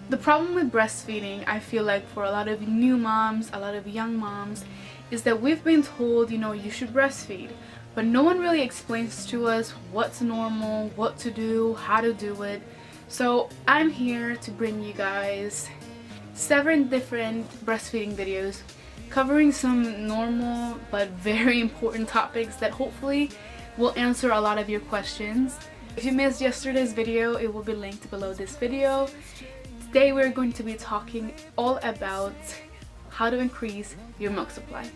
The problem with breastfeeding, I feel like for a lot of new moms, a lot of young moms, is that we've been told, you know, you should breastfeed, but no one really explains to us what's normal, what to do, how to do it. So I'm here to bring you guys 7 different breastfeeding videos covering some normal but very important topics that hopefully will answer a lot of your questions. If you missed yesterday's video, it will be linked below this video. Today we're going to be talking all about how to increase your milk supply.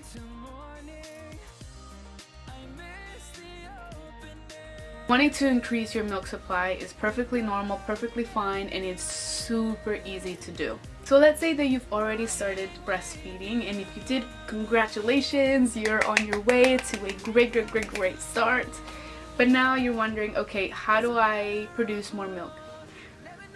Wanting to increase your milk supply is perfectly normal, perfectly fine, and it's super easy to do. So let's say that you've already started breastfeeding, and if you did, congratulations, you're on your way to a great start. But now you're wondering, okay, how do I produce more milk?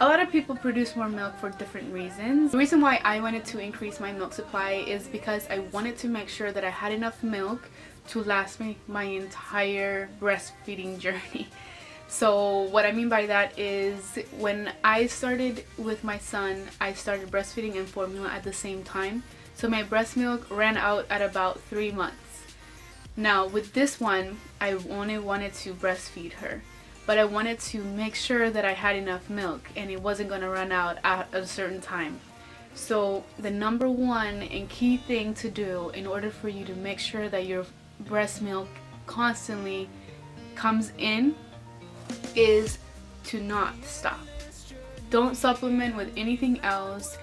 A lot of people produce more milk for different reasons. The reason why I wanted to increase my milk supply is because I wanted to make sure that I had enough milk to last me my entire breastfeeding journey. So what I mean by that is when I started with my son, I started breastfeeding and formula at the same time. So my breast milk ran out at about 3 months. Now with this one, I only wanted to breastfeed her, but I wanted to make sure that I had enough milk and it wasn't going to run out at a certain time. So the number one and key thing to do in order for you to make sure that your breast milk constantly comes in is to not stop. Don't supplement with anything else.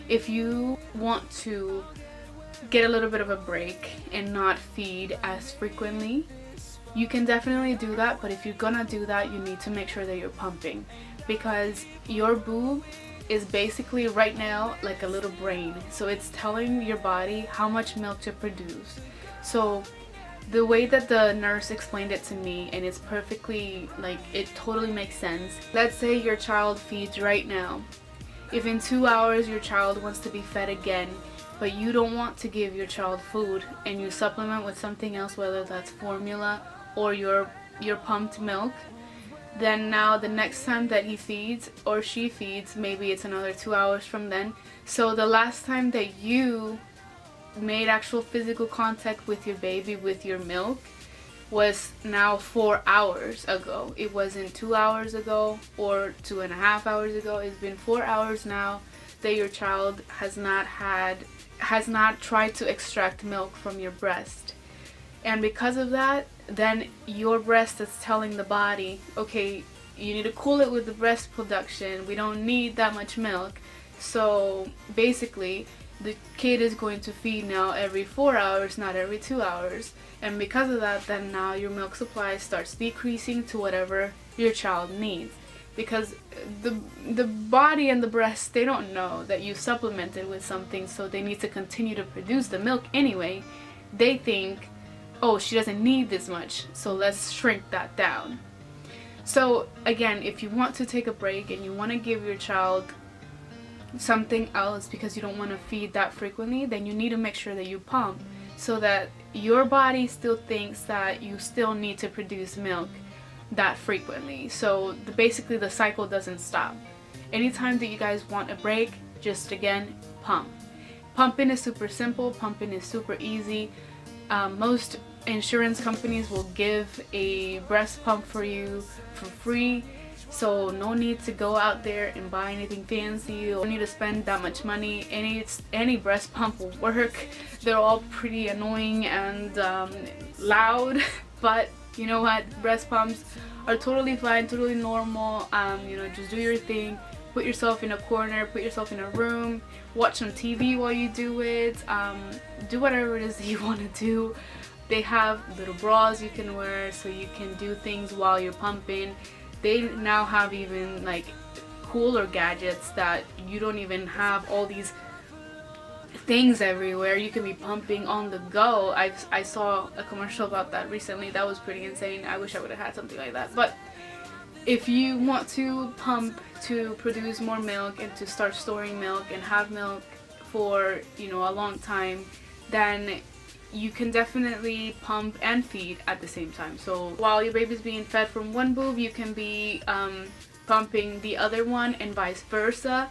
If you want to get a little bit of a break and not feed as frequently, you can definitely do that, but if you're gonna do that, you need to make sure that you're pumping, because your boob is basically right now like a little brain, so it's telling your body how much milk to produce. So the way that the nurse explained it to me, and it's perfectly, like, it totally makes sense. Let's say your child feeds right now. If in 2 hours your child wants to be fed again, but you don't want to give your child food and you supplement with something else, whether that's formula or your pumped milk, then now the next time that he feeds or she feeds, maybe it's another 2 hours from then. So the last time that you made actual physical contact with your baby with your milk was now 4 hours ago. It wasn't 2 hours ago or 2.5 hours ago. It's been 4 hours now that your child has not tried to extract milk from your breast. And because of that, then your breast is telling the body, okay, you need to cool it with the breast production. We don't need that much milk. So basically the kid is going to feed now every 4 hours, not every 2 hours. And because of that, then now your milk supply starts decreasing to whatever your child needs. Because the body and the breast, they don't know that you supplemented with something, so they need to continue to produce the milk anyway. They think, oh, she doesn't need this much, so let's shrink that down. So again, if you want to take a break and you want to give your child something else because you don't want to feed that frequently, then you need to make sure that you pump so that your body still thinks that you still need to produce milk that frequently. So basically the cycle doesn't stop. Anytime that you guys want a break, just again pump. Pumping is super simple, pumping is super easy. Most insurance companies will give a breast pump for you for free, so no need to go out there and buy anything fancy. You don't need to spend that much money. Any breast pump will work. They're all pretty annoying and loud, but you know what, breast pumps are totally fine, totally normal. You know, just do your thing. Put yourself in a corner, put yourself in a room, watch some TV while you do it. Do whatever it is that you want to do. They have little bras you can wear so you can do things while you're pumping. They now have even like cooler gadgets that you don't even have all these things everywhere. You can be pumping on the go. I saw a commercial about that recently. That was pretty insane. I wish I would have had something like that. But if you want to pump to produce more milk and to start storing milk and have milk for, you know, a long time, then you can definitely pump and feed at the same time. So while your baby's being fed from one boob, you can be pumping the other one and vice versa.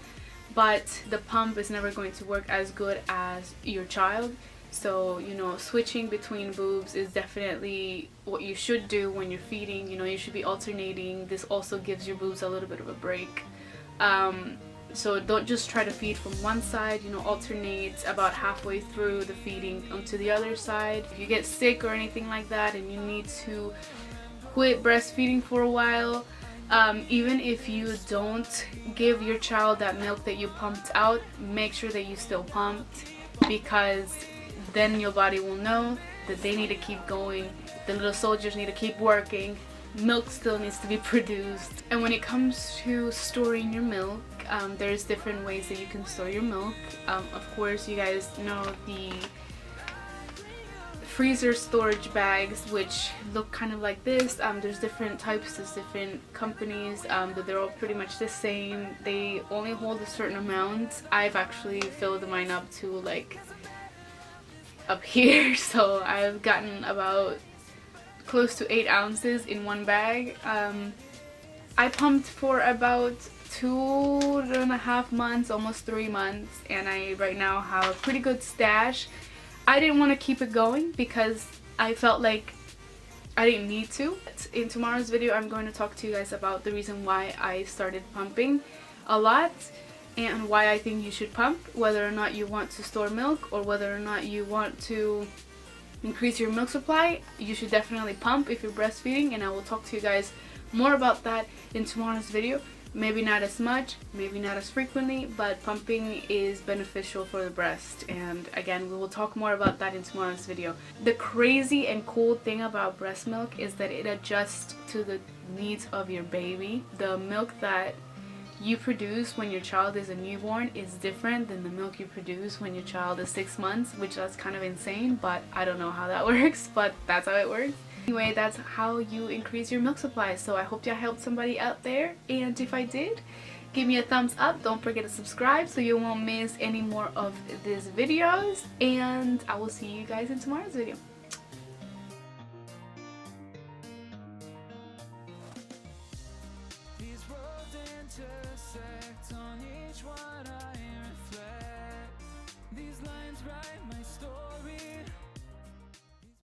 but the pump is never going to work as good as your child. So, you know, switching between boobs is definitely what you should do when you're feeding. You know, you should be alternating. This also gives your boobs a little bit of a break. So don't just try to feed from one side, you know, alternate about halfway through the feeding onto the other side. If you get sick or anything like that and you need to quit breastfeeding for a while, even if you don't give your child that milk that you pumped out, make sure that you still pumped, because then your body will know that they need to keep going. The little soldiers need to keep working. Milk still needs to be produced. And when it comes to storing your milk, there's different ways that you can store your milk. Of course, you guys know the freezer storage bags, which look kind of like this. There's different types, there's different companies, but they're all pretty much the same. They only hold a certain amount. I've actually filled mine up to like up here, so I've gotten about close to 8 ounces in one bag. I pumped for about 2.5 months, almost 3 months, and I right now have a pretty good stash. I didn't want to keep it going because I felt like I didn't need to. In tomorrow's video, I'm going to talk to you guys about the reason why I started pumping a lot and why I think you should pump, whether or not you want to store milk or whether or not you want to increase your milk supply. You should definitely pump if you're breastfeeding, and I will talk to you guys more about that in tomorrow's video. Maybe not as much, maybe not as frequently, but pumping is beneficial for the breast, and again, we will talk more about that in tomorrow's video. The crazy and cool thing about breast milk is that it adjusts to the needs of your baby. The milk that you produce when your child is a newborn is different than the milk you produce when your child is 6 months, which that's kind of insane, but I don't know how that works, but that's how it works. Anyway, that's how you increase your milk supply. So I hope I helped somebody out there, and if I did, give me a thumbs up. Don't forget to subscribe so you won't miss any more of these videos, and I will see you guys in tomorrow's video. On each one I reflect. These lines write my story.